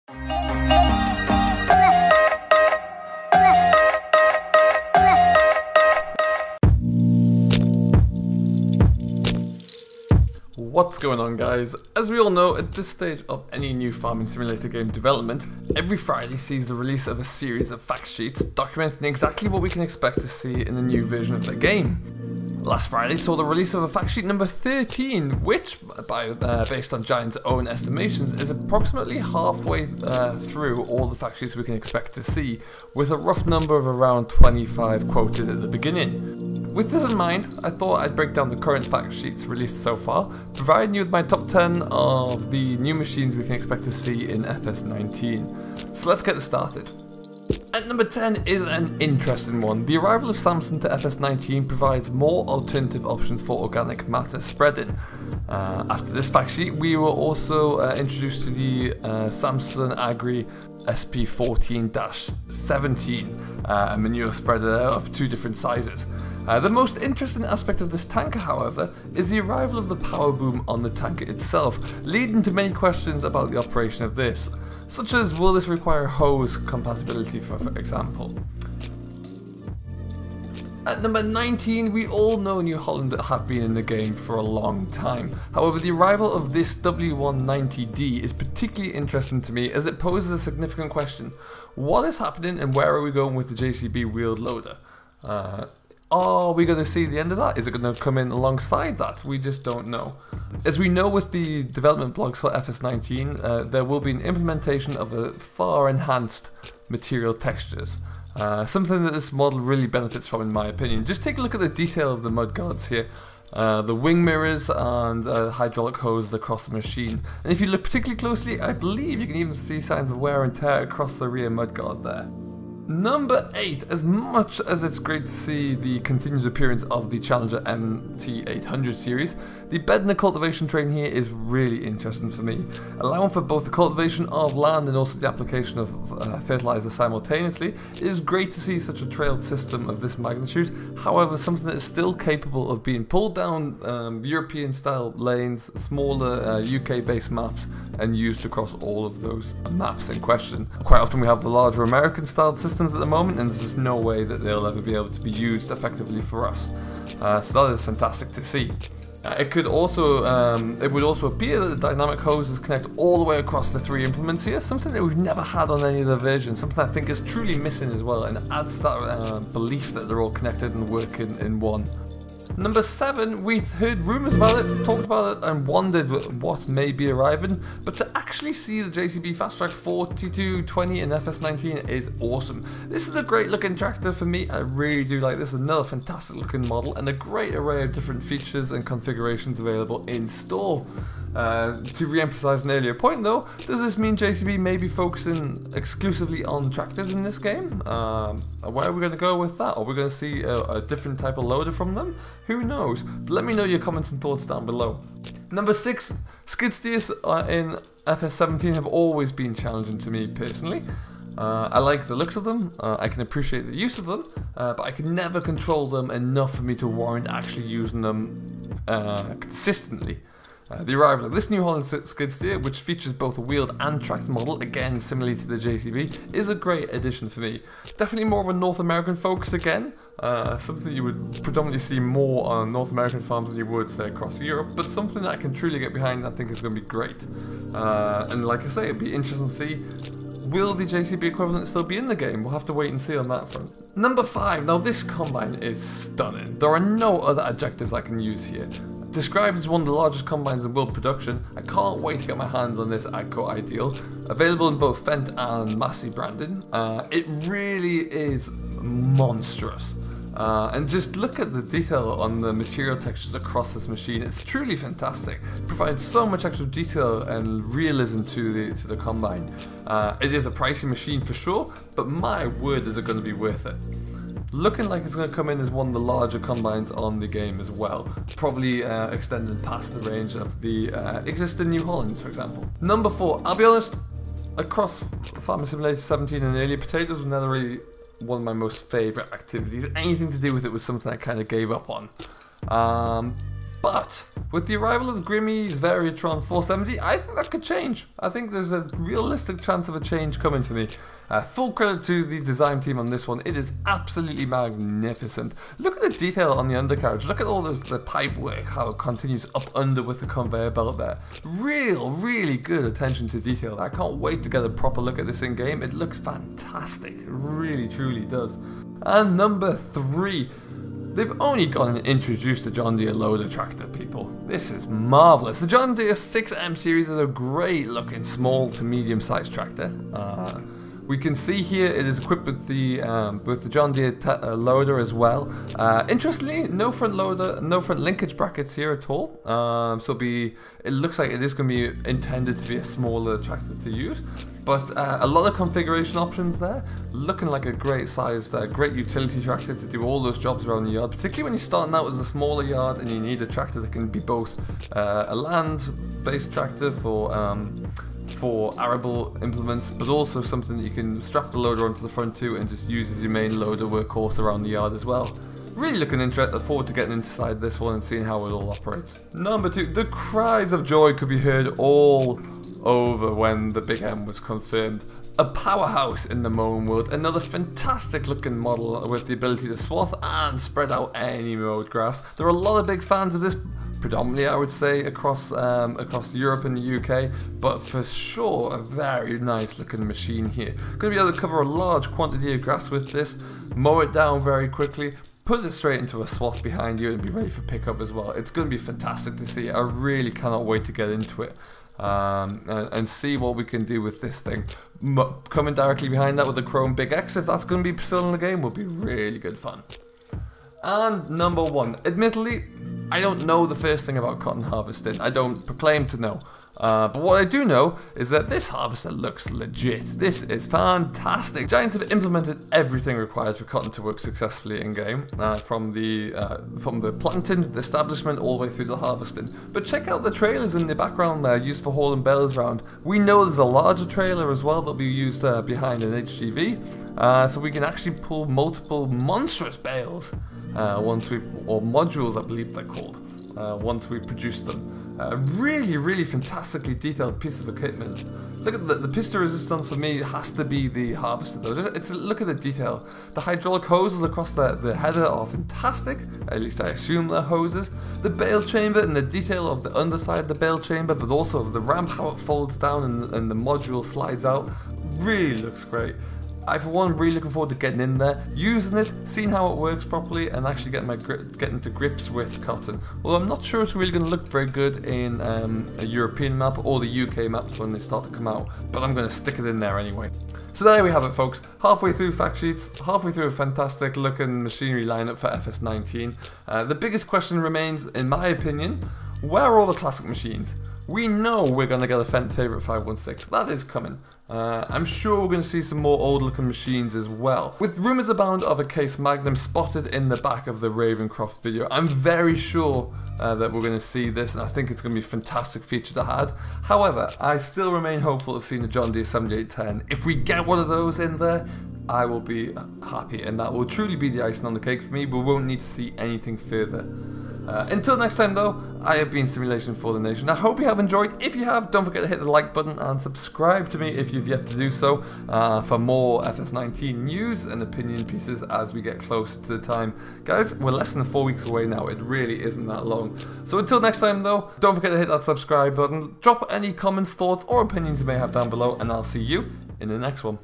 What's going on, guys? As we all know, at this stage of any new farming simulator game development, every Friday sees the release of a series of fact sheets documenting exactly what we can expect to see in the new version of the game. Last Friday saw the release of a fact sheet number 13, which, based on Giant's own estimations, is approximately halfway through all the fact sheets we can expect to see, with a rough number of around 25 quoted at the beginning. With this in mind, I thought I'd break down the current fact sheets released so far, providing you with my top 10 of the new machines we can expect to see in FS19. So let's get started. At number 10 is an interesting one. The arrival of Samson to FS19 provides more alternative options for organic matter spreading. After this fact sheet, we were also introduced to the Samson SP1417, a manure spreader of two different sizes. The most interesting aspect of this tanker, however, is the arrival of the power boom on the tanker itself, leading to many questions about the operation of this, such as will this require hose compatibility, for example. At number 19, we all know New Holland have been in the game for a long time. However, the arrival of this W19 TD is particularly interesting to me as it poses a significant question. What is happening and where are we going with the JCB wheeled loader? Are we going to see the end of that? Is it going to come in alongside that? We just don't know. As we know with the development blogs for FS19, there will be an implementation of a far enhanced material textures. Something that this model really benefits from, in my opinion. Just take a look at the detail of the mudguards here. The wing mirrors and hydraulic hose across the machine. And if you look particularly closely, I believe you can even see signs of wear and tear across the rear mudguard there. Number 8, as much as it's great to see the continued appearance of the Challenger MT800 series, the bed and the cultivation train here is really interesting for me. Allowing for both the cultivation of land and also the application of fertilizer simultaneously, it is great to see such a trailed system of this magnitude. However, something that is still capable of being pulled down European style lanes, smaller UK based maps, and used across all of those maps in question. Quite often we have the larger American style systems at the moment, and there's just no way that they'll ever be able to be used effectively for us. So that is fantastic to see. It would also appear that the dynamic hoses connect all the way across the three implements here, something that we've never had on any of the versions, something I think is truly missing as well, and adds that belief that they're all connected and working in one. Number 7, we'd heard rumours about it, talked about it, and wondered what may be arriving, but to actually see the JCB Fasttrack 4220 in FS19 is awesome. This is a great looking tractor for me. I really do like this. Another fantastic looking model and a great array of different features and configurations available in store. To re-emphasize an earlier point though, does this mean JCB may be focusing exclusively on tractors in this game? Where are we going to go with that? Are we going to see a different type of loader from them? Who knows? But let me know your comments and thoughts down below. Number 6, skid steers in FS17 have always been challenging to me personally. I like the looks of them, I can appreciate the use of them, but I can never control them enough for me to warrant actually using them consistently. The arrival of this New Holland skid steer, which features both a wheeled and tracked model, again similarly to the JCB, is a great addition for me. Definitely more of a North American focus again, something you would predominantly see more on North American farms than you would say across Europe, but something that I can truly get behind and I think is going to be great. And like I say, it'd be interesting to see, will the JCB equivalent still be in the game? We'll have to wait and see on that front. Number 5, now this combine is stunning. There are no other adjectives I can use here. Described as one of the largest combines in world production, I can't wait to get my hands on this ICO Ideal. Available in both Fendt and Massey branding. It really is monstrous. And just look at the detail on the material textures across this machine. It's truly fantastic. It provides so much extra detail and realism to the combine. It is a pricey machine for sure, but my word is it going to be worth it. Looking like it's going to come in as one of the larger combines on the game as well, probably extending past the range of the existing New Hollands, for example. Number 4, I'll be honest, across Farming Simulator 17 and earlier, potatoes was never really one of my most favourite activities. Anything to do with it was something I kind of gave up on. But with the arrival of Grimmy's TRON 470, I think that could change. I think there's a realistic chance of a change coming for me. Full credit to the design team on this one. It is absolutely magnificent. Look at the detail on the undercarriage. Look at all the pipe work, how it continues up under with the conveyor belt there. Really good attention to detail. I can't wait to get a proper look at this in game. It looks fantastic. It really, truly does. And number 3. They've only gone and introduced the John Deere loader tractor, people. This is marvellous. The John Deere 6M series is a great looking small to medium sized tractor. We can see here it is equipped with the John Deere loader as well. Interestingly, no front loader, no front linkage brackets here at all. It looks like it is going to be intended to be a smaller tractor to use. But a lot of configuration options there, looking like a great sized, great utility tractor to do all those jobs around the yard, particularly when you're starting out as a smaller yard and you need a tractor that can be both a land-based tractor for arable implements, but also something that you can strap the loader onto the front to and just use as your main loader workhorse around the yard as well. Really looking forward to getting inside this one and seeing how it all operates. Number 2, the cries of joy could be heard all over when the Big M was confirmed. A powerhouse in the mowing world, another fantastic looking model with the ability to swath and spread out any mowed grass. There are a lot of big fans of this, predominantly I would say across Europe and the UK, but for sure a very nice looking machine here. Going to be able to cover a large quantity of grass with this, mow it down very quickly, put it straight into a swath behind you and be ready for pickup as well. It's going to be fantastic to see. I really cannot wait to get into it. And see what we can do with this thing. Coming directly behind that with the Chrome Big X, if that's going to be still in the game, will be really good fun. And number 1, admittedly, I don't know the first thing about cotton harvesting. I don't proclaim to know. But what I do know is that this harvester looks legit. This is fantastic. Giants have implemented everything required for cotton to work successfully in game, from the planting, the establishment, all the way through the harvesting. But check out the trailers in the background there, used for hauling bales around. We know there's a larger trailer as well that'll be used behind an HGV, so we can actually pull multiple monstrous bales or modules, I believe they're called, once we've produced them. Really fantastically detailed piece of equipment. Look at the piston resistance for me has to be the harvester though. Look at the detail. The hydraulic hoses across the header are fantastic, at least I assume they're hoses. The bale chamber and the detail of the underside of the bale chamber, but also of the ramp, how it folds down and the module slides out, really looks great. I, for one, really looking forward to getting in there, using it, seeing how it works properly, and actually getting to grips with cotton. Well, I'm not sure it's really going to look very good in a European map or the UK maps when they start to come out, but I'm going to stick it in there anyway. So there we have it, folks. Halfway through fact sheets, halfway through a fantastic looking machinery lineup for FS19. The biggest question remains, in my opinion, where are all the classic machines? We know we're going to get a favourite 516, that is coming. I'm sure we're going to see some more old looking machines as well. With rumours abound of a Case Magnum spotted in the back of the Ravencroft video, I'm very sure that we're going to see this, and I think it's going to be a fantastic feature to add. However, I still remain hopeful of seeing a John Deere 7810. If we get one of those in there, I will be happy, and that will truly be the icing on the cake for me. We won't need to see anything further. Until next time though, I have been Simulation for the Nation. I hope you have enjoyed. If you have, don't forget to hit the like button and subscribe to me if you've yet to do so, for more FS19 news and opinion pieces as we get closer to the time. Guys, we're less than 4 weeks away now. It really isn't that long. So until next time though, don't forget to hit that subscribe button, drop any comments, thoughts or opinions you may have down below, and I'll see you in the next one.